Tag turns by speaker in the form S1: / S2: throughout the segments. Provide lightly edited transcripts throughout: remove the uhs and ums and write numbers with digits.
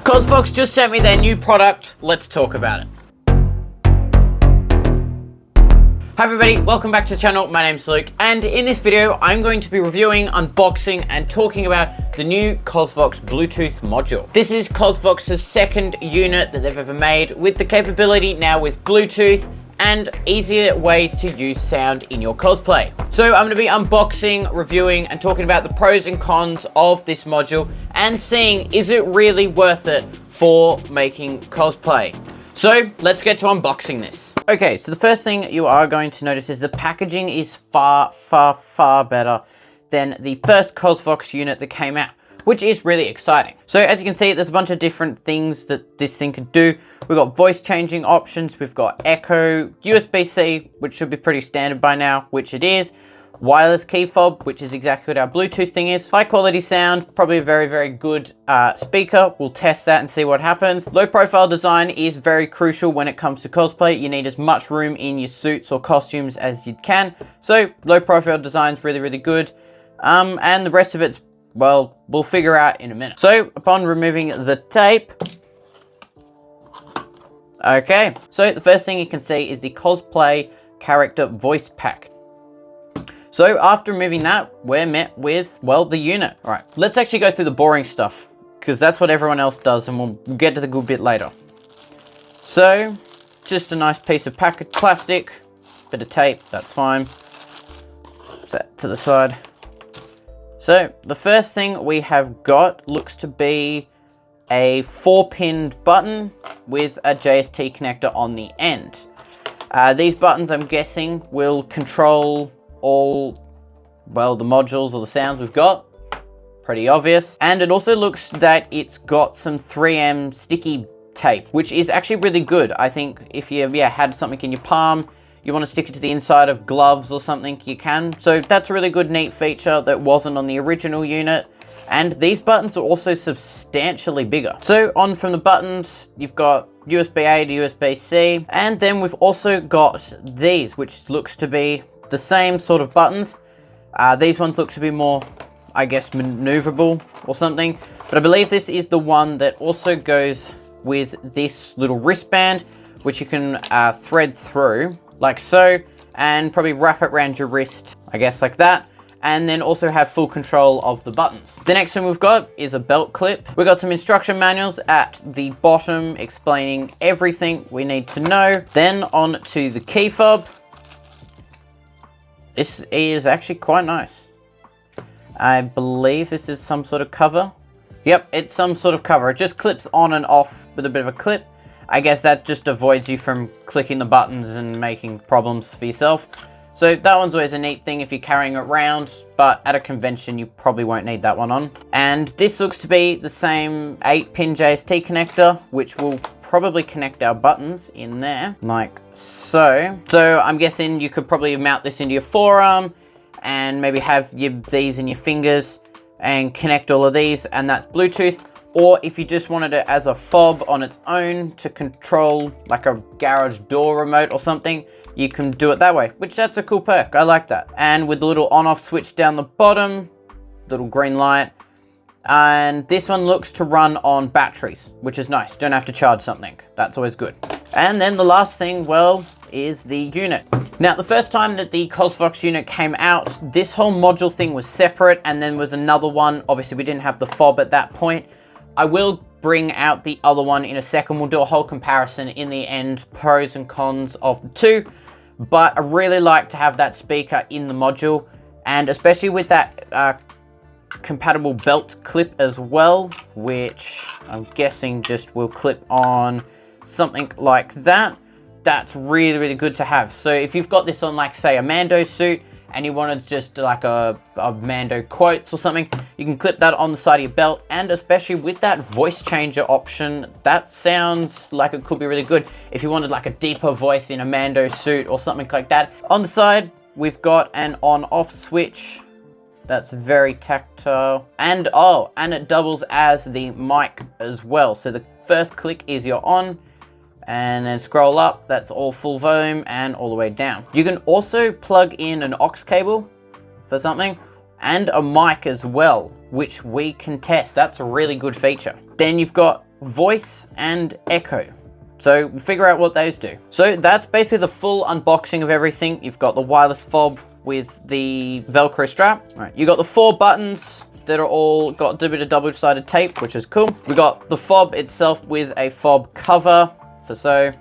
S1: Cosvox just sent me their new product. Let's talk about it. Hi everybody, welcome back to the channel. My name's Luke, and in this video, I'm going to be reviewing, unboxing, and talking about the new Cosvox Bluetooth Module. This is Cosvox's second unit that they've ever made, with the capability now with Bluetooth and easier ways to use sound in your cosplay. So I'm going to be unboxing, reviewing, and talking about the pros and cons of this module and seeing, is it really worth it for making cosplay? So let's get to unboxing this. Okay, so the first thing you are going to notice is the packaging is far better than the first Cosvox unit that came out, which is really exciting. So as you can see, there's a bunch of different things that this thing can do. We've got voice changing options, we've got echo, USB-C, which should be pretty standard by now, which it is. Wireless key fob, which is exactly what our Bluetooth thing is. High quality sound, probably a very good speaker. We'll test that and see what happens. Low profile design is very crucial when it comes to cosplay. You need as much room in your suits or costumes as you can. So low profile design is really good. And the rest of it's, well, we'll figure out in a minute. So upon removing the tape, okay, so the first thing you can see is the Cosplay character voice pack. So after removing that, we're met with, well, the unit. All right, let's actually go through the boring stuff, because that's what everyone else does, and we'll get to the good bit later. So, just a nice piece of plastic, bit of tape, that's fine. Set to the side. So, the first thing we have got looks to be a 4-pinned button with a JST connector on the end. These buttons, I'm guessing, will control all, well, the modules or the sounds we've got. Pretty obvious. And it also looks that it's got some 3M sticky tape, which is actually really good. I think if you had something in your palm, you want to stick it to the inside of gloves or something, you can. So that's a really good, neat feature that wasn't on the original unit. And these buttons are also substantially bigger. So on from the buttons, you've got USB-A to USB-C. And then we've also got these, which looks to be the same sort of buttons. These ones look to be more, I guess, maneuverable or something. But I believe this is the one that also goes with this little wristband, which you can thread through, like so, and probably wrap it around your wrist, I guess like that. And then also have full control of the buttons. The next one we've got is a belt clip. We've got some instruction manuals at the bottom explaining everything we need to know. Then on to the key fob. This is actually quite nice. I believe this is some sort of cover. Yep, it's some sort of cover. It just clips on and off with a bit of a clip. I guess that just avoids you from clicking the buttons and making problems for yourself. So that one's always a neat thing if you're carrying it around, but at a convention you probably won't need that one on. And this looks to be the same 8-pin JST connector, which will probably connect our buttons in there, like so. So I'm guessing you could probably mount this into your forearm and maybe have these in your fingers and connect all of these, and that's Bluetooth. Or if you just wanted it as a fob on its own to control like a garage door remote or something, you can do it that way, which that's a cool perk. I like that. And with the little on-off switch down the bottom, little green light. And this one looks to run on batteries, which is nice. Don't have to charge something. That's always good. And then the last thing, well, is the unit. Now, the first time that the Cosvox unit came out, this whole module thing was separate, and then was another one. Obviously, we didn't have the fob at that point. I will bring out the other one in a second. We'll do a whole comparison in the end, pros and cons of the two. But I really like to have that speaker in the module, and especially with that compatible belt clip as well, which I'm guessing just will clip on something like that. That's really good to have. So if you've got this on, like, say, a Mando suit, and you wanted just like a Mando quotes or something, you can clip that on the side of your belt. And especially with that voice changer option, that sounds like it could be really good if you wanted like a deeper voice in a Mando suit or something like that. On the side, we've got an on-off switch that's very tactile, and it doubles as the mic as well. So the first click is your on, and then scroll up, that's all full volume, and all the way down. You can also plug in an aux cable for something, and a mic as well, which we can test. That's a really good feature. Then you've got voice and echo. So we'll figure out what those do. So that's basically the full unboxing of everything. You've got the wireless fob with the Velcro strap. All right, you got the 4 buttons that are all got a bit of double-sided tape, which is cool. We got the fob itself with a fob cover for so.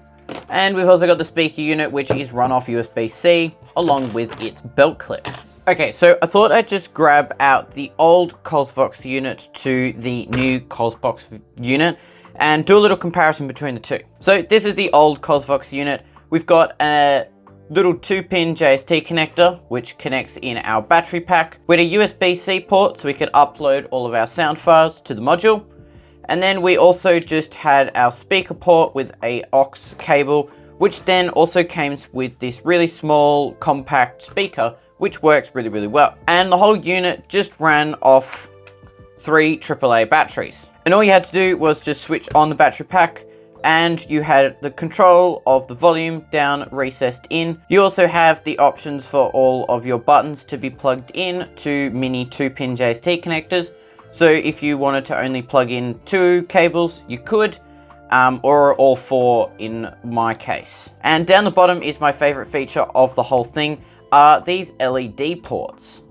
S1: And we've also got the speaker unit, which is run off USB-C, along with its belt clip. Okay, so I thought I'd just grab out the old Cosvox unit to the new Cosvox unit and do a little comparison between the two. So this is the old Cosvox unit. We've got a little 2-pin JST connector, which connects in our battery pack. We had a USB-C port, so we could upload all of our sound files to the module. And then we also just had our speaker port with a aux cable, which then also came with this really small, compact speaker, which works really, really well. And the whole unit just ran off 3 AAA batteries. And all you had to do was just switch on the battery pack, and you had the control of the volume down recessed in. You also have the options for all of your buttons to be plugged in to mini 2-pin JST connectors. So if you wanted to only plug in 2 cables, you could, or all 4 in my case. And down the bottom is my favorite feature of the whole thing, are these LED ports.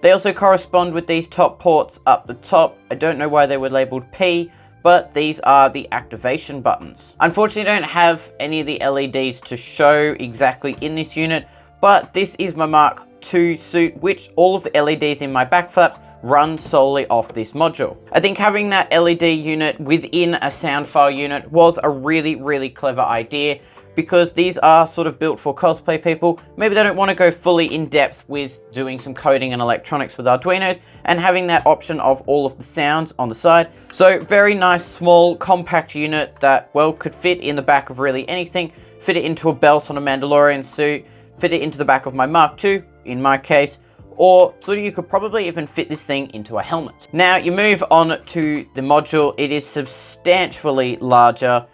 S1: They also correspond with these top ports up the top. I don't know why they were labeled P, but these are the activation buttons. Unfortunately, I don't have any of the LEDs to show exactly in this unit, but this is my Mark II suit, which all of the LEDs in my back flaps run solely off this module. I think having that LED unit within a sound file unit was a really, really clever idea, because these are sort of built for cosplay people. Maybe they don't want to go fully in depth with doing some coding and electronics with Arduinos, and having that option of all of the sounds on the side. So very nice, small, compact unit that, well, could fit in the back of really anything. Fit it into a belt on a Mandalorian suit, fit it into the back of my Mark II, in my case, or so you could probably even fit this thing into a helmet. Now you move on to the module. It is substantially larger.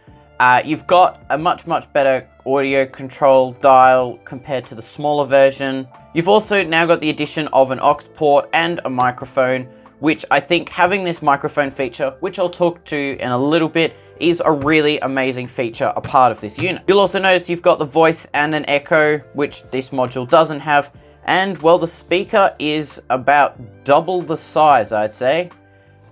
S1: You've got a much better audio control dial compared to the smaller version. You've also now got the addition of an aux port and a microphone, which I think having this microphone feature, which I'll talk to in a little bit, is a really amazing feature, a part of this unit. You'll also notice you've got the voice and an echo, which this module doesn't have. And well, the speaker is about double the size, I'd say.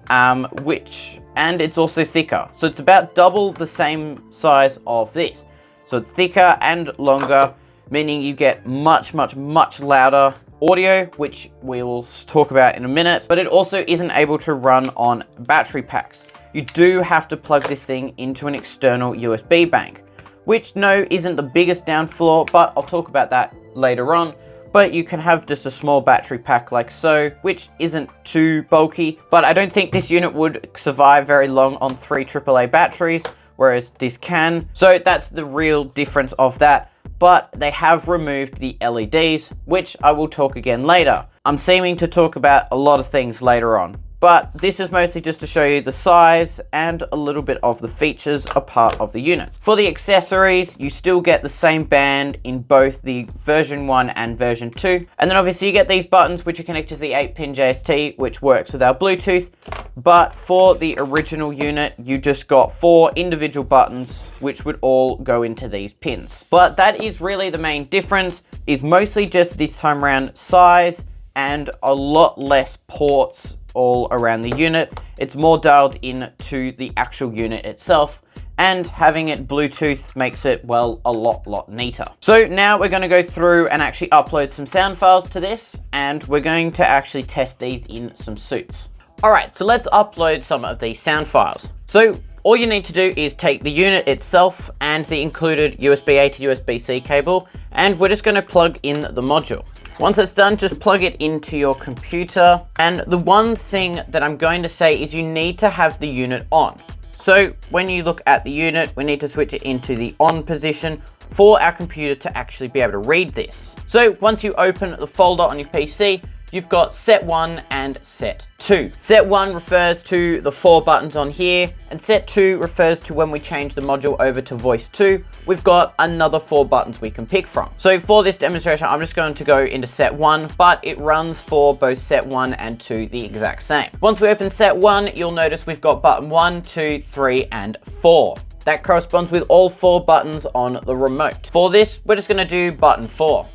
S1: And it's also thicker. So it's about double the same size of this. So thicker and longer, meaning you get much louder audio, which we will talk about in a minute, but it also isn't able to run on battery packs. You do have to plug this thing into an external USB bank, which no, isn't the biggest downfall, but I'll talk about that later on. But you can have just a small battery pack like so, which isn't too bulky, but I don't think this unit would survive very long on 3 AAA batteries, whereas this can. So that's the real difference of that. But they have removed the LEDs, which I will talk again later. I'm seeming to talk about a lot of things later on, but this is mostly just to show you the size and a little bit of the features a part of the units. For the accessories, you still get the same band in both the version 1 and version 2. And then obviously you get these buttons, which are connected to the 8-pin JST, which works with our Bluetooth. But for the original unit, you just got 4 individual buttons, which would all go into these pins. But that is really the main difference, is mostly just this time around size and a lot less ports all around the unit. It's more dialed in to the actual unit itself, and having it Bluetooth makes it, well, a lot neater. So now we're going to go through and actually upload some sound files to this, and we're going to actually test these in some suits. Alright, so let's upload some of these sound files. So all you need to do is take the unit itself and the included USB-A to USB-C cable, and we're just going to plug in the module. Once it's done, just plug it into your computer. And the one thing that I'm going to say is you need to have the unit on. So when you look at the unit, we need to switch it into the on position for our computer to actually be able to read this. So once you open the folder on your PC, you've got set 1 and set 2. Set 1 refers to the 4 buttons on here, and set 2 refers to when we change the module over to voice 2, we've got another 4 buttons we can pick from. So for this demonstration, I'm just going to go into set 1, but it runs for both set 1 and 2 the exact same. Once we open set 1, you'll notice we've got button 1, 2, 3, and 4. That corresponds with all 4 buttons on the remote. For this, we're just going to do button 4.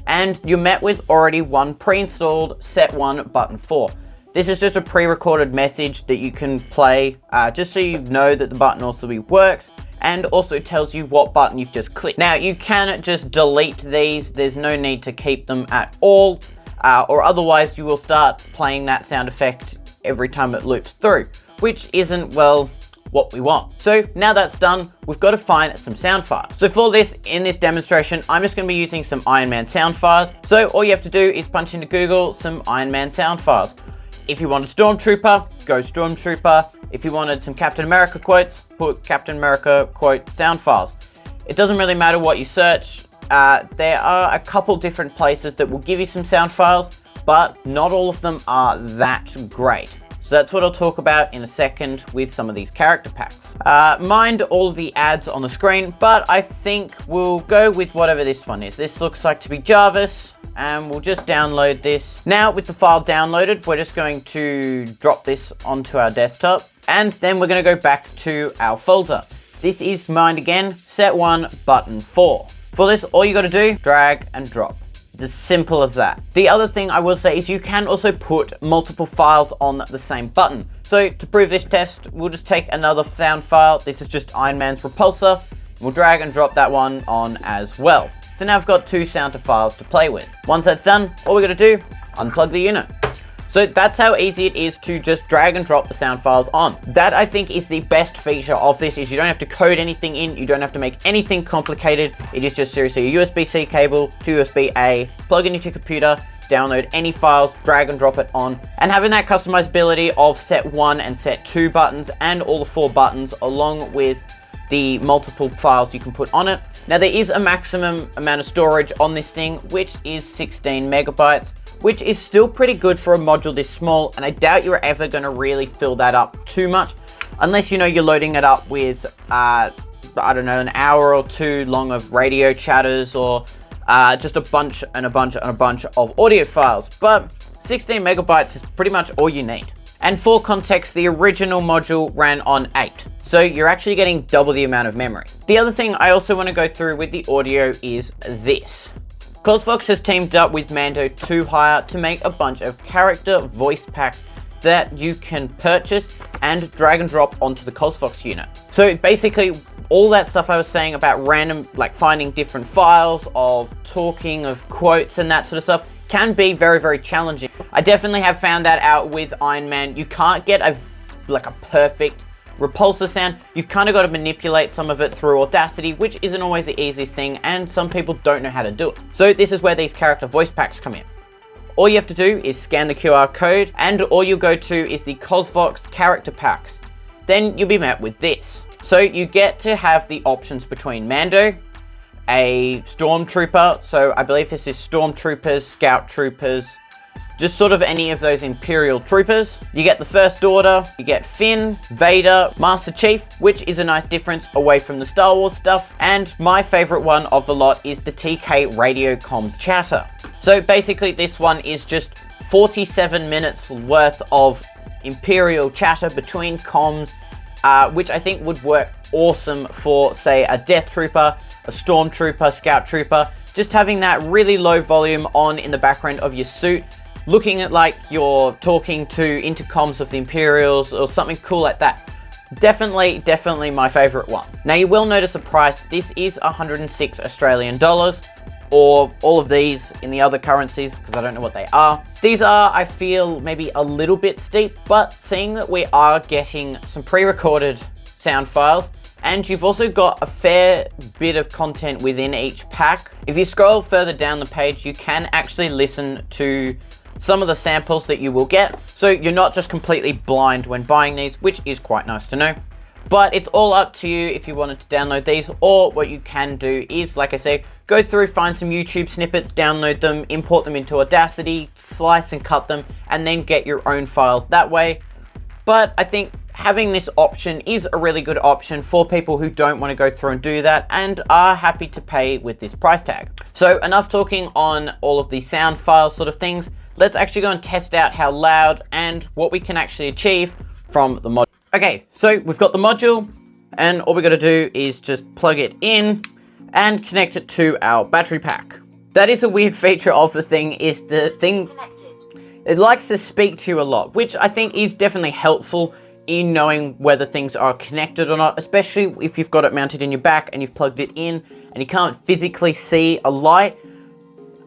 S1: And you're met with already one pre-installed set 1 button 4. This is just a pre-recorded message that you can play just so you know that the button also works, and also tells you what button you've just clicked. Now you can just delete these, there's no need to keep them at all, or otherwise you will start playing that sound effect every time it loops through, which isn't, well, what we want. So now that's done, we've got to find some sound files. So for this, in this demonstration, I'm just going to be using some Iron Man sound files. So all you have to do is punch into Google some Iron Man sound files. If you wanted Stormtrooper, go Stormtrooper. If you wanted some Captain America quotes, put Captain America quote sound files. It doesn't really matter what you search. There are a couple different places that will give you some sound files, but not all of them are that great. So that's what I'll talk about in a second with some of these character packs. Mind all of the ads on the screen, but I think we'll go with whatever this one is. This looks like to be Jarvis, and we'll just download this. Now with the file downloaded, we're just going to drop this onto our desktop, and then we're going to go back to our folder. This is mine again, set 1 button 4. For this, all you got to do, drag and drop. It's as simple as that. The other thing I will say is you can also put multiple files on the same button. So to prove this test, we'll just take another sound file. This is just Iron Man's repulsor. We'll drag and drop that one on as well. So now I've got 2 sound files to play with. Once that's done, all we're gonna do, unplug the unit. So that's how easy it is to just drag and drop the sound files on. That I think is the best feature of this, is you don't have to code anything in, you don't have to make anything complicated. It is just seriously a USB-C cable to USB-A, plug in into your computer, download any files, drag and drop it on, and having that customizability of set 1 and set 2 buttons and all the 4 buttons along with the multiple files you can put on it. Now there is a maximum amount of storage on this thing, which is 16 megabytes, which is still pretty good for a module this small, and I doubt you're ever going to really fill that up too much, unless you know you're loading it up with, I don't know, an hour or 2 long of radio chatters, or just a bunch of audio files. But 16 megabytes is pretty much all you need. And for context, the original module ran on 8. So you're actually getting double the amount of memory. The other thing I also want to go through with the audio is this. Cosvox has teamed up with Mando 2 Hire to make a bunch of character voice packs that you can purchase and drag and drop onto the Cosvox unit. So basically, all that stuff I was saying about random, like finding different files of talking, of quotes and that sort of stuff, can be very, very challenging. I definitely have found that out with Iron Man. You can't get a perfect repulsor sound. You've kind of got to manipulate some of it through Audacity, which isn't always the easiest thing, and some people don't know how to do it. So this is where these character voice packs come in. All you have to do is scan the QR code, and all you'll go to is the Cosvox character packs. Then you'll be met with this. So you get to have the options between Mando, a Stormtrooper, so I believe this is Stormtroopers, Scout Troopers, just sort of any of those Imperial troopers. You get the First Order, you get Finn, Vader, Master Chief, which is a nice difference away from the Star Wars stuff, and my favorite one of the lot is the TK Radio Comms Chatter. So basically this one is just 47 minutes worth of Imperial chatter between comms, which I think would work awesome for, say, a Death Trooper, a Stormtrooper, Scout Trooper, just having that really low volume on in the background of your suit, looking at like you're talking to intercoms of the Imperials or something cool like that. Definitely my favorite one. Now you will notice the price. This is 106 Australian dollars, or all of these in the other currencies, because I don't know what they are. These are, I feel, maybe a little bit steep, but seeing that we are getting some pre-recorded sound files, and you've also got a fair bit of content within each pack. If you scroll further down the page, you can actually listen to some of the samples that you will get. So you're not just completely blind when buying these, which is quite nice to know. But it's all up to you if you wanted to download these, or what you can do is, like I say, go through, find some YouTube snippets, download them, import them into Audacity, slice and cut them, and then get your own files that way. But I think having this option is a really good option for people who don't want to go through and do that and are happy to pay with this price tag. So enough talking on all of the sound files sort of things. Let's actually go and test out how loud and what we can actually achieve from the module. Okay, so we've got the module, and all we got to do is just plug it in and connect it to our battery pack. That is a weird feature of the thing, is the thing, it likes to speak to you a lot, which I think is definitely helpful in knowing whether things are connected or not, especially if you've got it mounted in your back and you've plugged it in and you can't physically see a light.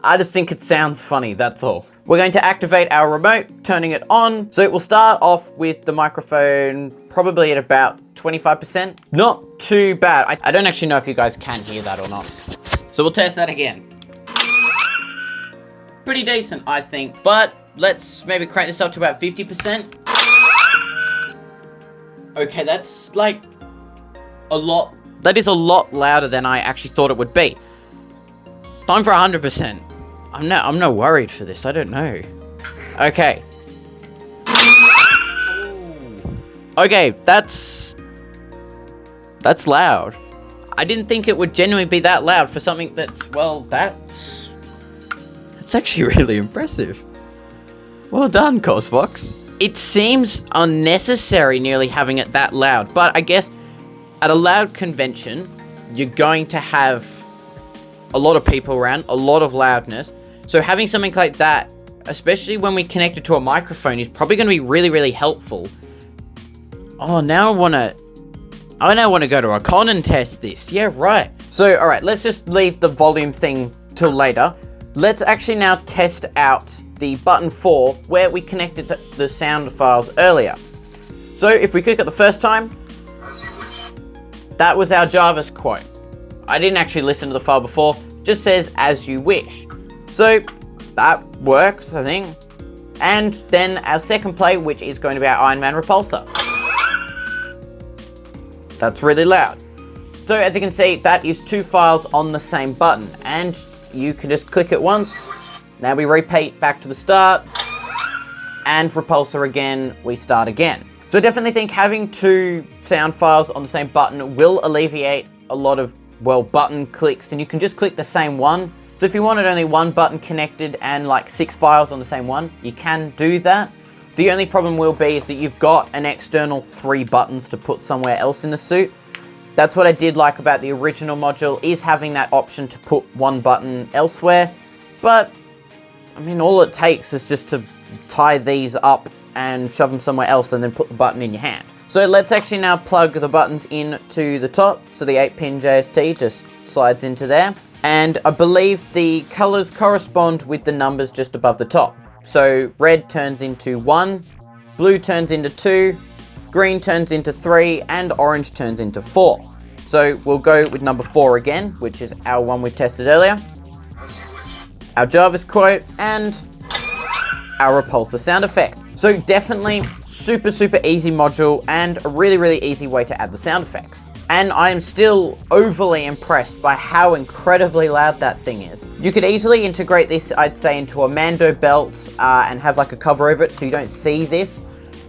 S1: I just think it sounds funny, that's all. We're going to activate our remote, turning it on. So it will start off with the microphone probably at about 25%. Not too bad. I don't actually know if you guys can hear that or not. So we'll test that again. Pretty decent, I think. But let's maybe crank this up to about 50%. Okay, that's like a lot. That is a lot louder than I actually thought it would be. Time for 100%. I'm not worried for this, I don't know. Okay. Okay, that's loud. I didn't think it would genuinely be that loud for something that's, well, that's actually really impressive. Well done, Cosvox. It seems unnecessary nearly having it that loud, but I guess at a loud convention, you're going to have a lot of people around, a lot of loudness. So having something like that, especially when we connect it to a microphone, is probably going to be really, really helpful. Oh, now I want to go to a con and test this. Yeah, right. So, all right, let's just leave the volume thing till later. Let's actually now test out the button 4 where we connected the sound files earlier. So if we click it the first time, that was our Jarvis quote. I didn't actually listen to the file before, just says as you wish. So that works, I think. And then our second play, which is going to be our Iron Man repulsor. That's really loud. So as you can see, that is 2 files on the same button, and you can just click it once. Now we repeat back to the start, and repulsor again, we start again. So I definitely think having 2 sound files on the same button will alleviate a lot of, well, button clicks, and you can just click the same one. So if you wanted only 1 button connected and like 6 files on the same one, you can do that. The only problem will be is that you've got an external 3 buttons to put somewhere else in the suit. That's what I did like about the original module, is having that option to put 1 button elsewhere. But, I mean, all it takes is just to tie these up and shove them somewhere else and then put the button in your hand. So let's actually now plug the buttons in to the top. So the 8-pin JST just slides into there. And I believe the colors correspond with the numbers just above the top. So red turns into 1, blue turns into 2, green turns into 3, and orange turns into 4. So we'll go with number 4 again, which is our one we tested earlier. Our Jarvis quote, and our repulsor sound effect. So definitely super, super easy module and a really, really easy way to add the sound effects. And I am still overly impressed by how incredibly loud that thing is. You could easily integrate this, I'd say, into a Mando belt and have like a cover over it so you don't see this,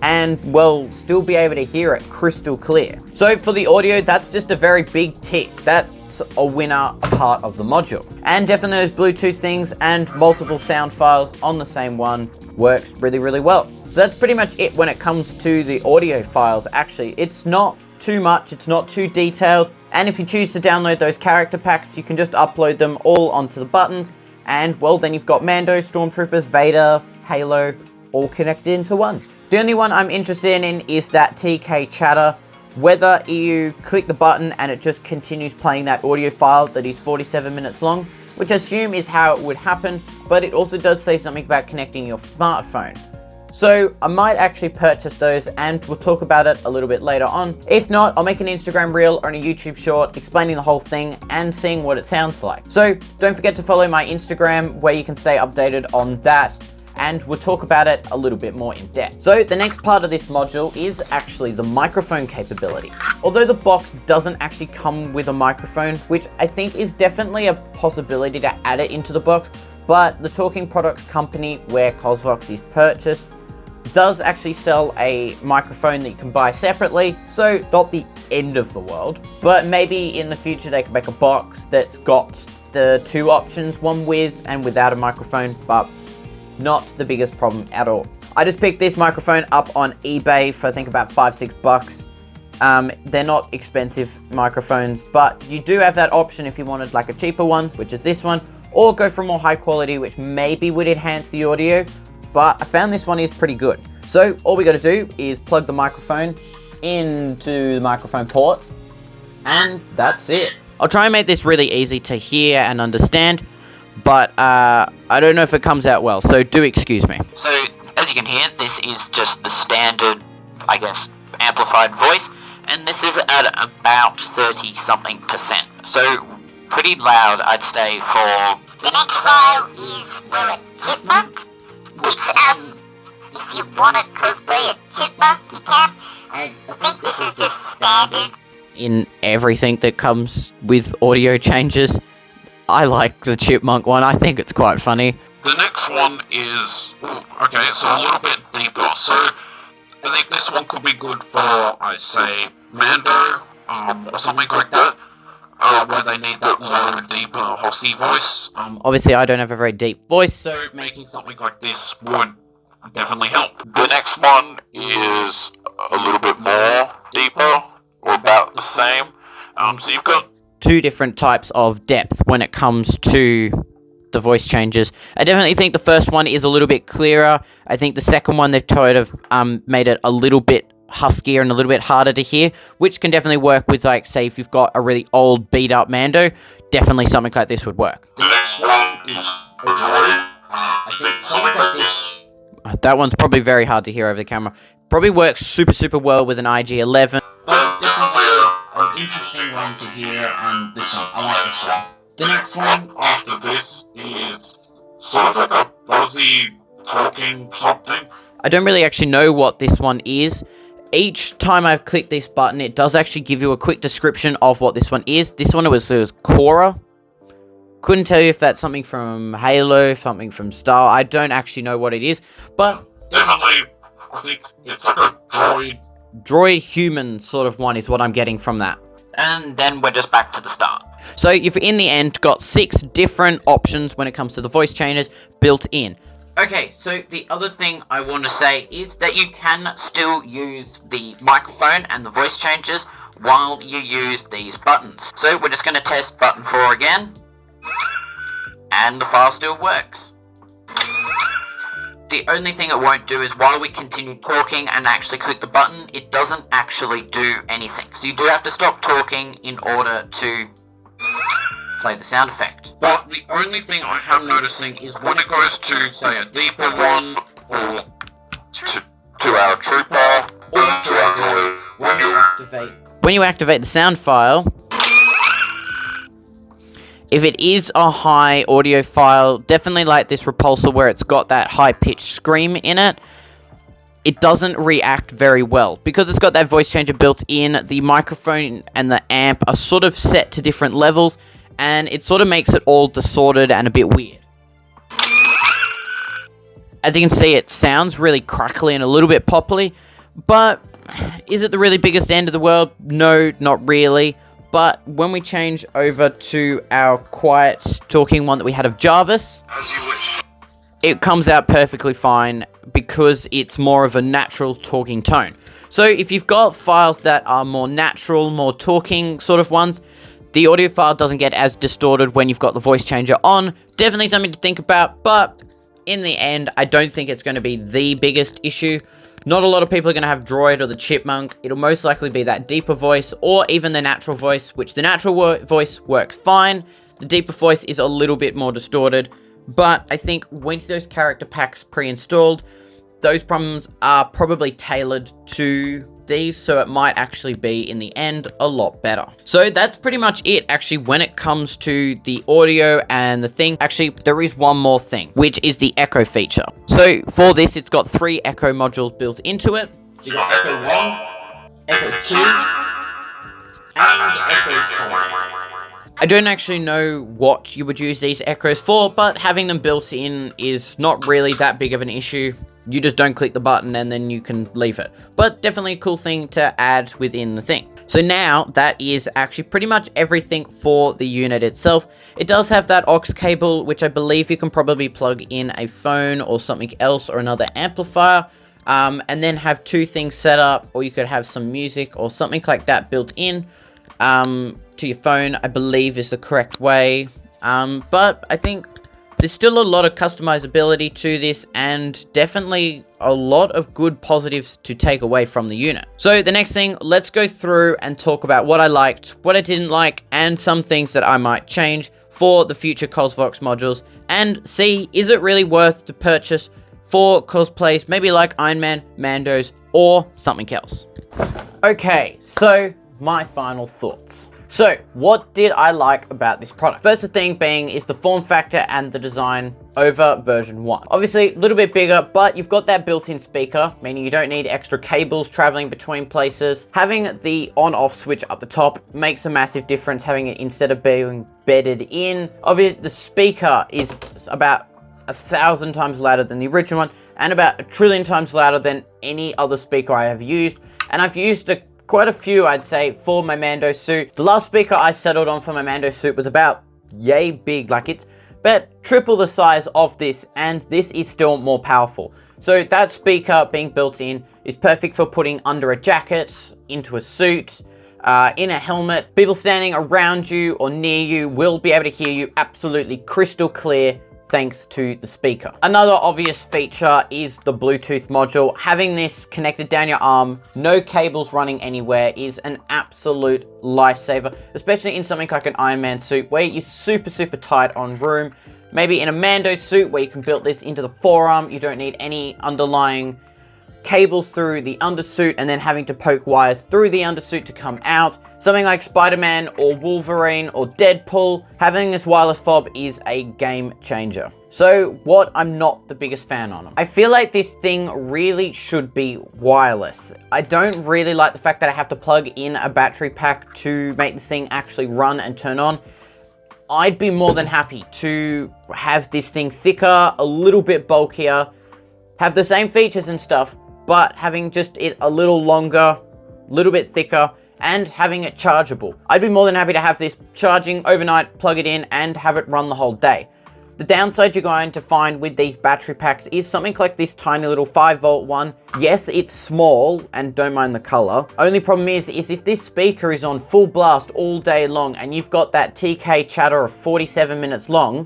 S1: and well, still be able to hear it crystal clear. So for the audio, that's just a very big tick. That's a winner, a part of the module. And definitely those Bluetooth things and multiple sound files on the same one works really, really well. So that's pretty much it when it comes to the audio files. Actually, it's not too much, it's not too detailed. And if you choose to download those character packs, you can just upload them all onto the buttons. And well, then you've got Mando, Stormtroopers, Vader, Halo, all connected into one. The only one I'm interested in is that TK chatter, whether you click the button and it just continues playing that audio file that is 47 minutes long, which I assume is how it would happen, but it also does say something about connecting your smartphone. So I might actually purchase those, and we'll talk about it a little bit later on. If not, I'll make an Instagram reel or a YouTube short explaining the whole thing and seeing what it sounds like. So don't forget to follow my Instagram where you can stay updated on that. and we'll talk about it a little bit more in depth. So the next part of this module is actually the microphone capability. Although the box doesn't actually come with a microphone, which I think is definitely a possibility to add it into the box, but the Talking Products company where Cosvox is purchased does actually sell a microphone that you can buy separately, so not the end of the world. But maybe in the future they can make a box that's got the two options, one with and without a microphone, but not the biggest problem at all. I just picked this microphone up on eBay for I think about $5-6. They're not expensive microphones, but you do have that option if you wanted like a cheaper one, which is this one, or go for more high quality, which maybe would enhance the audio, but I found this one is pretty good. So all we got to do is plug the microphone into the microphone port, and that's it. I'll try and make this really easy to hear and understand, but I don't know if it comes out well, so do excuse me. So as you can hear, this is just the standard, I guess, amplified voice, and this is at about 30-something%. So pretty loud, I'd say, for...
S2: The next file is for a chipmunk. If you want to cosplay a chipmunk, you can. I think this is just standard.
S1: In everything that comes with audio changes, I like the chipmunk one. I think it's quite funny.
S3: The next one is... okay, it's a little bit deeper. So, I think this one could be good for, I say, Mando, or something like that. Where they need that low, deeper, husky voice.
S1: Obviously, I don't have a very deep voice, so
S3: Making something like this would definitely help. The next one is a little bit more deeper, or about the same. So you've got
S1: two different types of depth when it comes to the voice changes. I definitely think the first one is a little bit clearer. I think the second one they've sort of made it a little bit huskier and a little bit harder to hear, which can definitely work with, like, say, if you've got a really old, beat-up Mando, definitely something like this would work.
S3: the next one is a droid. I think something like this.
S1: That one's probably very hard to hear over the camera. Probably works super well with an IG-11.
S3: But definitely
S1: An interesting one to hear, and this one, I like this one. The next one,
S3: after this is sort of like a buzzy talking something.
S1: I don't really actually know what this one is. Each time I click this button, it does actually give you a quick description of what this one is. This one it was Cora. Couldn't tell you if that's something from Halo, something from Star. I don't actually know what it is, but
S3: Definitely, I think it's like a droid.
S1: droid human sort of one is what I'm getting from that. And then we're just back to the start. So you've in the end got 6 different options when it comes to the voice changes built in. Okay, so the other thing I want to say is that you can still use the microphone and the voice changes while you use these buttons. So we're just going to test button 4 again, and the file still works. The only thing it won't do is while we continue talking and actually click the button, it doesn't actually do anything. So you do have to stop talking in order to play the sound effect.
S3: But the only thing I am noticing is when it goes to, say, a deeper one, or to our trooper, or to our droid,
S1: When you activate the sound file, if it is a high audio file, definitely like this repulsor where it's got that high-pitched scream in it, it doesn't react very well. Because it's got that voice changer built in, the microphone and the amp are sort of set to different levels, and it sort of makes it all distorted and a bit weird. As you can see, it sounds really crackly and a little bit poppy, but is it the really biggest end of the world? No, not really. But when we change over to our quiet talking one that we had of Jarvis,
S3: as you wish.
S1: it comes out perfectly fine because it's more of a natural talking tone. So if you've got files that are more natural, more talking sort of ones, the audio file doesn't get as distorted when you've got the voice changer on. Definitely something to think about, but in the end, I don't think it's going to be the biggest issue. Not a lot of people are going to have Droid or the Chipmunk. It'll most likely be that deeper voice or even the natural voice, which the natural voice works fine. The deeper voice is a little bit more distorted, but I think with those character packs pre-installed, those problems are probably tailored to these, so it might actually be, in the end, a lot better. So that's pretty much it, actually, when it comes to the audio and the thing. Actually, there is one more thing, which is the echo feature. So for this, it's got 3 echo modules built into it. So you got echo 1, echo 2, and echo 3. I don't actually know what you would use these echoes for, but having them built in is not really that big of an issue. You just don't click the button and then you can leave it. But definitely a cool thing to add within the thing. So now that is actually pretty much everything for the unit itself. It does have that aux cable, which I believe you can probably plug in a phone or something else or another amplifier. And then have 2 things set up, or you could have some music or something like that built in. To your phone, I believe is the correct way. But I think there's still a lot of customizability to this, and definitely a lot of good positives to take away from the unit. So the next thing, let's go through and talk about what I liked, what I didn't like, and some things that I might change for the future Cosvox modules, and see, is it really worth to purchase for cosplays, maybe like Iron Man, Mandos, or something else. Okay, so my final thoughts. So, what did I like about this product? First thing being is the form factor and the design over version 1. Obviously, a little bit bigger, but you've got that built-in speaker, meaning you don't need extra cables traveling between places. Having the on-off switch up the top makes a massive difference, having it instead of being bedded in. Obviously, the speaker is about 1,000 times louder than the original one, and about 1,000,000,000,000 times louder than any other speaker I have used. And I've used quite a few, I'd say, for my Mando suit. The last speaker I settled on for my Mando suit was about yay big, like it's about triple the size of this, and this is still more powerful. So that speaker being built in is perfect for putting under a jacket, into a suit, in a helmet. People standing around you or near you will be able to hear you absolutely crystal clear, thanks to the speaker. Another obvious feature is the Bluetooth module. Having this connected down your arm, no cables running anywhere, is an absolute lifesaver, especially in something like an Iron Man suit where you're super tight on room. Maybe in a Mando suit where you can build this into the forearm, you don't need any underlying cables through the undersuit and then having to poke wires through the undersuit to come out. Something like Spider-Man or Wolverine or Deadpool, having this wireless fob is a game changer. So what I'm not the biggest fan on. I feel like this thing really should be wireless. I don't really like the fact that I have to plug in a battery pack to make this thing actually run and turn on. I'd be more than happy to have this thing thicker, a little bit bulkier, have the same features and stuff, but having just it a little longer, a little bit thicker, and having it chargeable. I'd be more than happy to have this charging overnight, plug it in, and have it run the whole day. The downside you're going to find with these battery packs is something like this tiny little 5-volt one. Yes, it's small, and don't mind the color. Only problem is if this speaker is on full blast all day long, and you've got that TK chatter of 47 minutes long,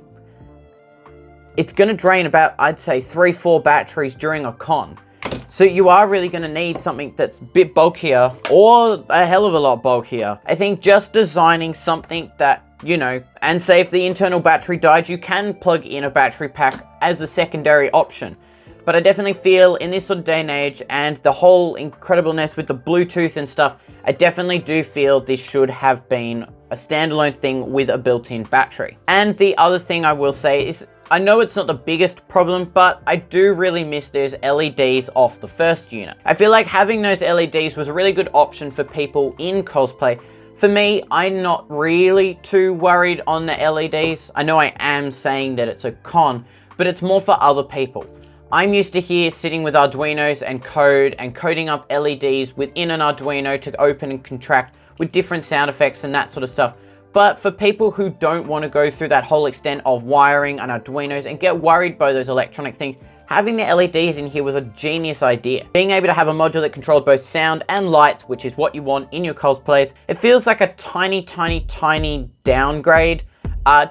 S1: it's gonna drain about, I'd say, 3-4 batteries during a con. So you are really going to need something that's a bit bulkier, or a hell of a lot bulkier. I think just designing something that, you know, and say if the internal battery died, you can plug in a battery pack as a secondary option. But I definitely feel in this sort of day and age, and the whole incredibleness with the Bluetooth and stuff, I definitely do feel this should have been a standalone thing with a built-in battery. And the other thing I will say is, I know it's not the biggest problem, but I do really miss those LEDs off the first unit. I feel like having those LEDs was a really good option for people in cosplay. For me, I'm not really too worried on the LEDs. I know I am saying that it's a con, but it's more for other people. I'm used to here sitting with Arduinos and coding up LEDs within an Arduino to open and contract with different sound effects and that sort of stuff. But for people who don't want to go through that whole extent of wiring and Arduinos and get worried by those electronic things, having the LEDs in here was a genius idea. Being able to have a module that controlled both sound and lights, which is what you want in your cosplays, it feels like a tiny downgrade,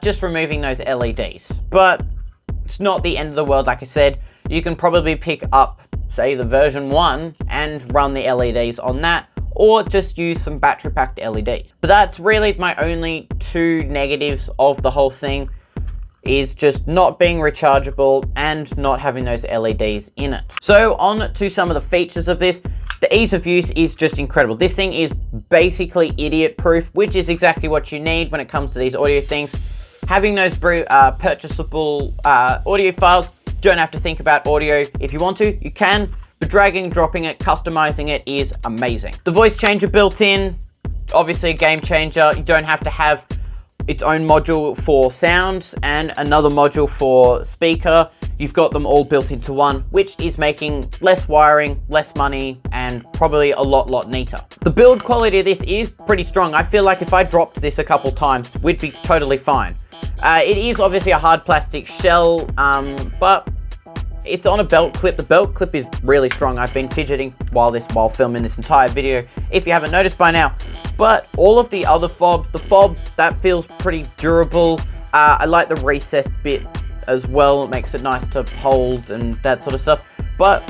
S1: just removing those LEDs. But it's not the end of the world, like I said. You can probably pick up, say, the version 1 and run the LEDs on that, or just use some battery packed LEDs. But that's really my only 2 negatives of the whole thing, is just not being rechargeable and not having those LEDs in it. So on to some of the features of this. The ease of use is just incredible. This thing is basically idiot-proof, which is exactly what you need when it comes to these audio things. Having those purchasable audio files, don't have to think about audio. If you want to, you can, but dragging and dropping it, customizing it is amazing. The voice changer built in, obviously a game changer. You don't have to have its own module for sound and another module for speaker. You've got them all built into one, which is making less wiring, less money, and probably a lot neater. The build quality of this is pretty strong. I feel like if I dropped this a couple times, we'd be totally fine. It is obviously a hard plastic shell, but it's on a belt clip. The belt clip is really strong. I've been fidgeting while filming this entire video, if you haven't noticed by now. But all of the other fobs, the fob, that feels pretty durable. I like the recessed bit as well. It makes it nice to hold and that sort of stuff. But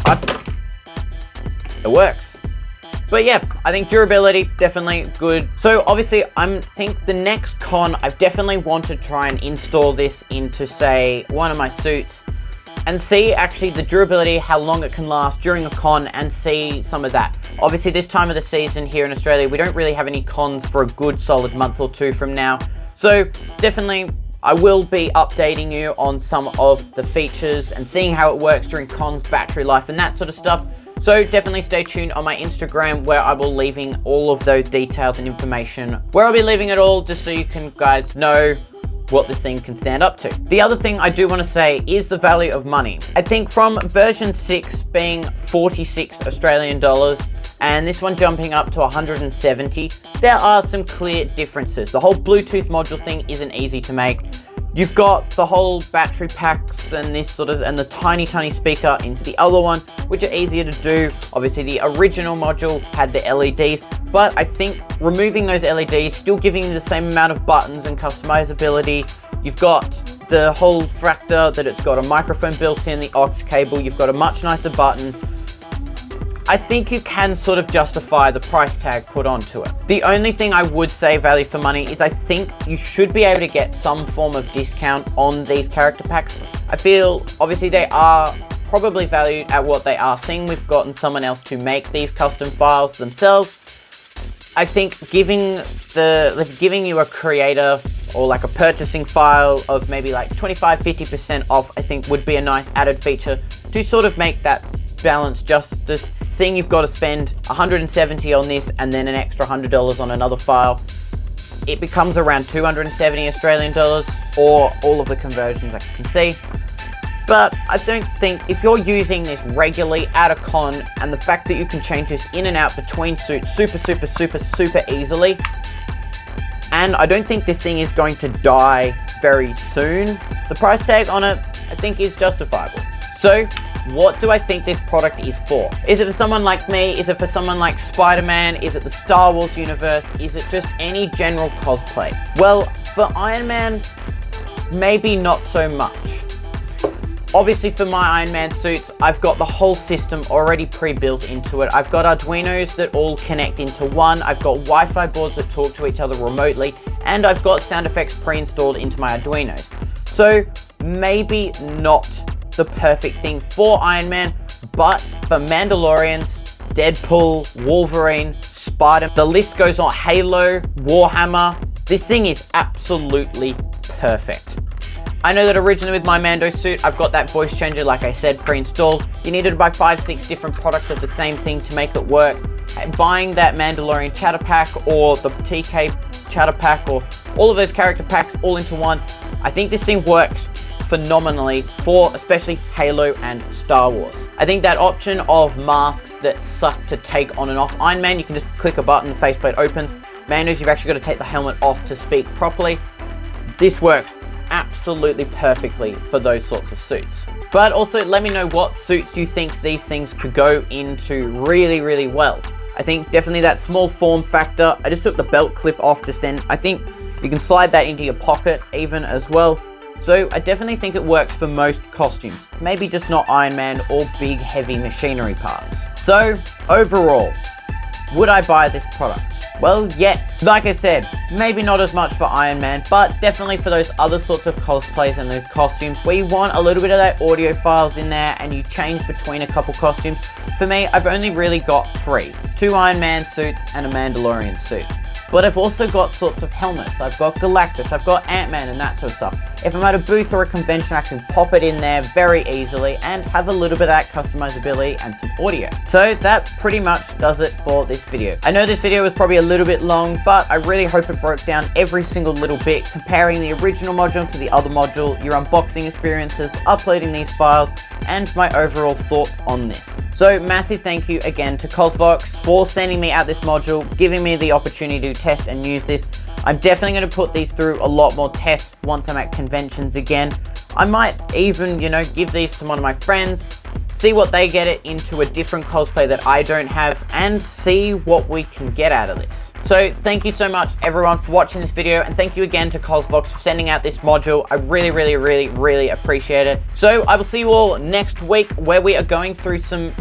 S1: it works. But yeah, I think durability, definitely good. So obviously, I think the next con, I've definitely want to try and install this into, say, one of my suits and see actually the durability, how long it can last during a con, and see some of that. Obviously, this time of the season here in Australia, we don't really have any cons for a good solid month or two from now. So definitely, I will be updating you on some of the features and seeing how it works during cons, battery life, and that sort of stuff. So definitely stay tuned on my Instagram, where I will be leaving all of those details and information, where I'll be leaving it all just so you can guys know what this thing can stand up to. The other thing I do want to say is the value of money. I think from version 6 being 46 Australian dollars and this one jumping up to 170, there are some clear differences. The whole Bluetooth module thing isn't easy to make. You've got the whole battery packs and this sort of, and the tiny speaker into the other one, which are easier to do. Obviously the original module had the LEDs, but I think removing those LEDs, still giving you the same amount of buttons and customizability. You've got the whole factor that it's got a microphone built in, the aux cable, you've got a much nicer button. I think you can sort of justify the price tag put onto it. The only thing I would say value for money is I think you should be able to get some form of discount on these character packs. I feel obviously they are probably valued at what they are. Seeing we've gotten someone else to make these custom files themselves, I think giving you a creator or like a purchasing file of maybe like 25-50% off, I think would be a nice added feature to sort of make that balance justice. Seeing you've got to spend 170 on this and then an extra $100 on another file, it becomes around 270 Australian dollars, or all of the conversions I can see. But I don't think, if you're using this regularly at a con, and the fact that you can change this in and out between suits super easily, and I don't think this thing is going to die very soon, the price tag on it I think is justifiable. So what do I think this product is for? Is it for someone like me? Is it for someone like Spider-Man? Is it the Star Wars universe? Is it just any general cosplay? Well, for Iron Man, maybe not so much. Obviously for my Iron Man suits, I've got the whole system already pre-built into it. I've got Arduinos that all connect into one. I've got Wi-Fi boards that talk to each other remotely, and I've got sound effects pre-installed into my Arduinos. So maybe not the perfect thing for Iron Man, but for Mandalorians, Deadpool, Wolverine, Spider, the list goes on, Halo, Warhammer, this thing is absolutely perfect. I know that originally with my Mando suit, I've got that voice changer, like I said, pre-installed. You needed to buy 5-6 different products of the same thing to make it work. Buying that Mandalorian chatter pack or the TK chatter pack or all of those character packs all into one, I think this thing works phenomenally for especially Halo and Star Wars. I think that option of masks that suck to take on and off. Iron Man, you can just click a button, the faceplate opens. Mandos, you've actually got to take the helmet off to speak properly. This works absolutely perfectly for those sorts of suits. But also let me know what suits you think these things could go into really well. I think definitely that small form factor. I just took the belt clip off just then. I think you can slide that into your pocket even as well. So I definitely think it works for most costumes. Maybe just not Iron Man or big heavy machinery parts. So overall, would I buy this product? Well, yes. Like I said, maybe not as much for Iron Man, but definitely for those other sorts of cosplays and those costumes where you want a little bit of that audio files in there and you change between a couple costumes. For me, I've only really got 3. 2 Iron Man suits and a Mandalorian suit. But I've also got sorts of helmets. I've got Galactus, I've got Ant-Man and that sort of stuff. If I'm at a booth or a convention, I can pop it in there very easily and have a little bit of that customizability and some audio. So that pretty much does it for this video. I know this video was probably a little bit long, but I really hope it broke down every single little bit, comparing the original module to the other module, your unboxing experiences, uploading these files, and my overall thoughts on this. So massive thank you again to Cosvox for sending me out this module, giving me the opportunity to test and use this. I'm definitely going to put these through a lot more tests once I'm at conventions again. I might even, give these to one of my friends, see what they get it into a different cosplay that I don't have, and see what we can get out of this. So thank you so much everyone for watching this video, and thank you again to Cosvox for sending out this module. I really appreciate it. So I will see you all next week, where we are going through some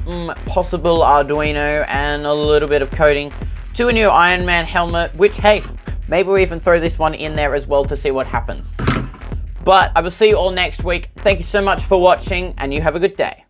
S1: possible Arduino and a little bit of coding to a new Iron Man helmet, which, hey, maybe we'll even throw this one in there as well to see what happens. But I will see you all next week. Thank you so much for watching, and you have a good day.